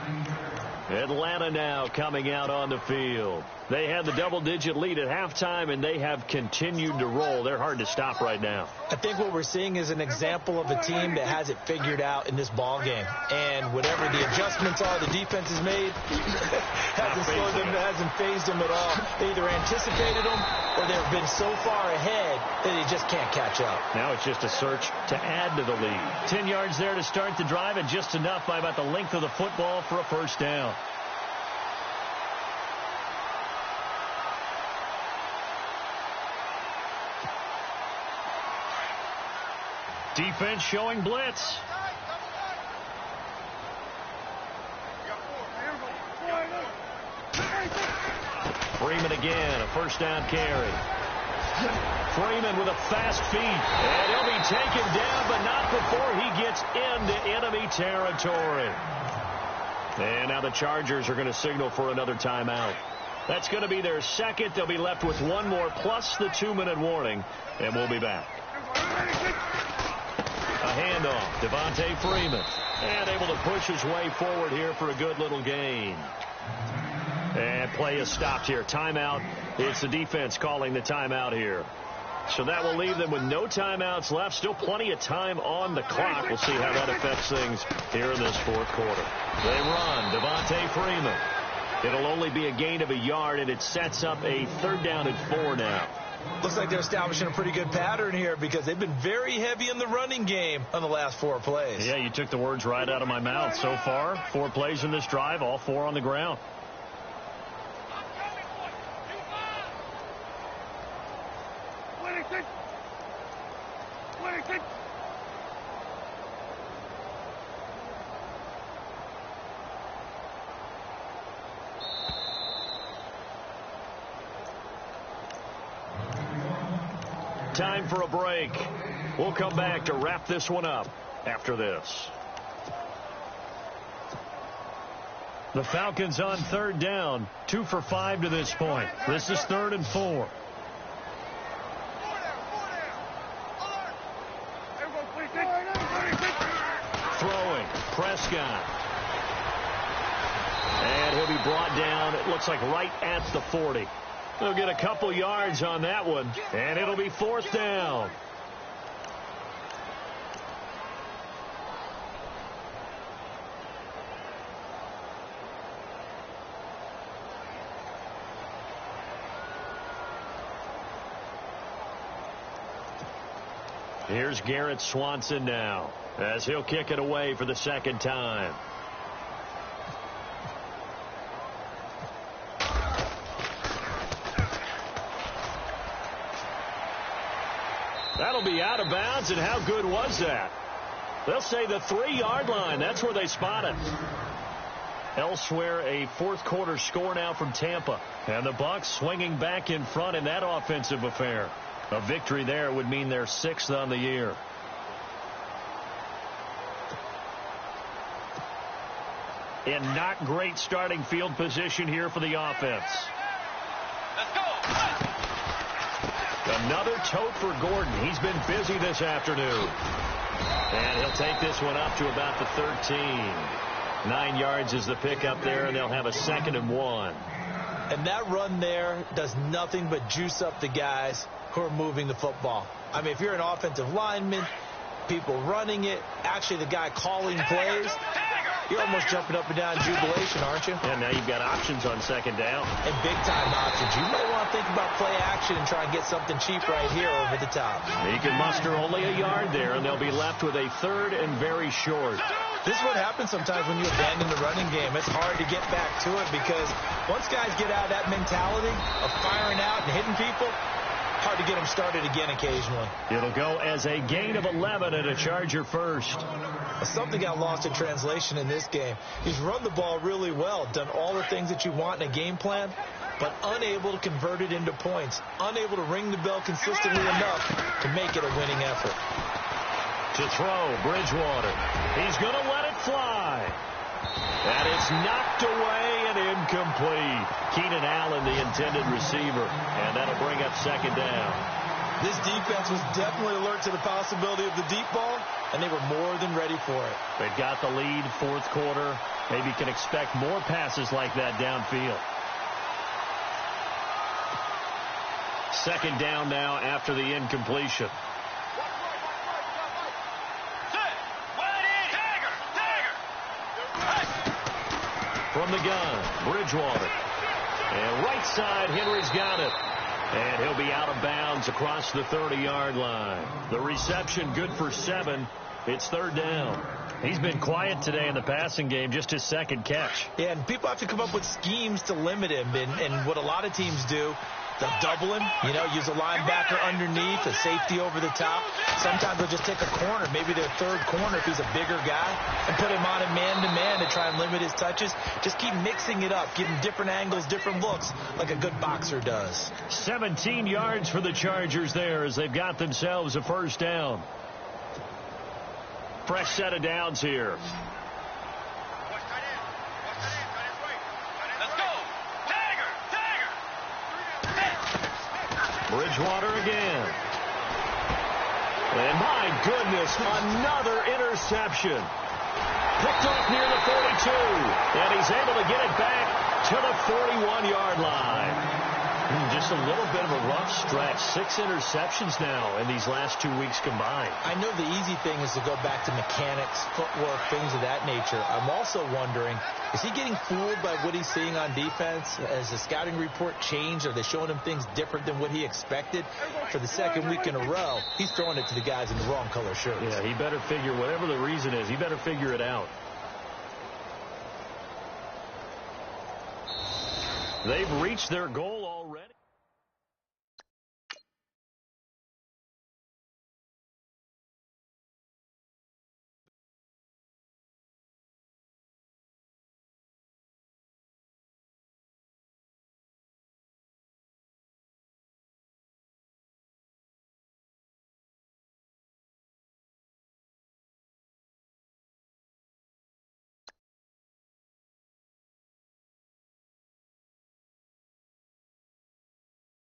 Atlanta now coming out on the field. They had the double-digit lead at halftime, and they have continued to roll. They're hard to stop right now. I think what we're seeing is an example of a team that has it figured out in this ball game. And whatever the adjustments are the defense has made hasn't slowed them, hasn't phased them at all. They either anticipated them or they've been so far ahead that they just can't catch up. Now it's just a search to add to the lead. 10 yards there to start the drive, and just enough by about the length of the football for a first down. Defense showing blitz. Freeman again, a first down carry. Freeman with a fast feet. And he'll be taken down, but not before he gets into enemy territory. And now the Chargers are going to signal for another timeout. That's going to be their second. They'll be left with 1 more plus the 2-minute warning, and we'll be back. A handoff, Devontae Freeman, and able to push his way forward here for a good little gain. And play is stopped here. Timeout. It's the defense calling the timeout here. So that will leave them with no timeouts left. Still plenty of time on the clock. We'll see how that affects things here in this fourth quarter. They run, Devontae Freeman. It'll only be a gain of a yard, and it sets up a 3rd down and 4 now. Looks like they're establishing a pretty good pattern here because they've been very heavy in the running game on the last 4 plays. Yeah, you took the words right out of my mouth. So far, 4 plays in this drive, all 4 on the ground. Time for a break. We'll come back to wrap this one up after this. The Falcons on 3rd down, 2 for 5 to this point. This is 3rd and 4. Prescott. And he'll be brought down, it looks like right at the 40. He'll get a couple yards on that one, and it'll be 4th down. Here's Garrett Swanson now, as he'll kick it away for the 2nd time. That'll be out of bounds, and how good was that? They'll say the 3-yard line. That's where they spot it. Elsewhere, a 4th quarter score now from Tampa. And the Bucs swinging back in front in that offensive affair. A victory there would mean they're 6th on the year. In not great starting field position here for the offense. Let's go. Another tote for Gordon. He's been busy this afternoon. And he'll take this one up to about the 13. 9 yards is the pickup there, and they'll have a 2nd and 1. And that run there does nothing but juice up the guys who are moving the football. I mean, if you're an offensive lineman, people running it, actually the guy calling plays, you're almost jumping up and down in jubilation, aren't you? And now you've got options on 2nd down. And big-time options. You might want to think about play action and try and get something cheap right here over the top. He can muster only a yard there, and they'll be left with a 3rd and very short. This is what happens sometimes when you abandon the running game. It's hard to get back to it because once guys get out of that mentality of firing out and hitting people, hard to get them started again occasionally. It'll go as a gain of 11 and a Charger first. Something got lost in translation in this game. He's run the ball really well, done all the things that you want in a game plan, but unable to convert it into points, unable to ring the bell consistently enough to make it a winning effort. To throw, Bridgewater. He's going to let it fly. And it's knocked away and incomplete. Keenan Allen, the intended receiver. And that'll bring up 2nd down. This defense was definitely alert to the possibility of the deep ball, and they were more than ready for it. They've got the lead, 4th quarter. Maybe can expect more passes like that downfield. 2nd down now after the incompletion. From the gun, Bridgewater. And right side, Henry's got it. And he'll be out of bounds across the 30-yard line. The reception good for 7. It's 3rd down. He's been quiet today in the passing game, just his 2nd catch. Yeah, and people have to come up with schemes to limit him. And what a lot of teams do, they'll double him, use a linebacker underneath, a safety over the top. Sometimes they'll just take a corner, maybe their 3rd corner if he's a bigger guy, and put him on a man-to-man to try and limit his touches. Just keep mixing it up, give him different angles, different looks, like a good boxer does. 17 yards for the Chargers there as they've got themselves a 1st down. Fresh set of downs here. Bridgewater again. And my goodness, another interception. Picked off near the 42. And he's able to get it back to the 41-yard line. Just a little bit of a rough stretch. 6 interceptions now in these last 2 weeks combined. I know the easy thing is to go back to mechanics, footwork, things of that nature. I'm also wondering, is he getting fooled by what he's seeing on defense? Has the scouting report changed? Are they showing him things different than what he expected? For the 2nd week in a row, he's throwing it to the guys in the wrong color shirts. Yeah, he better figure, whatever the reason is, he better figure it out. They've reached their goal.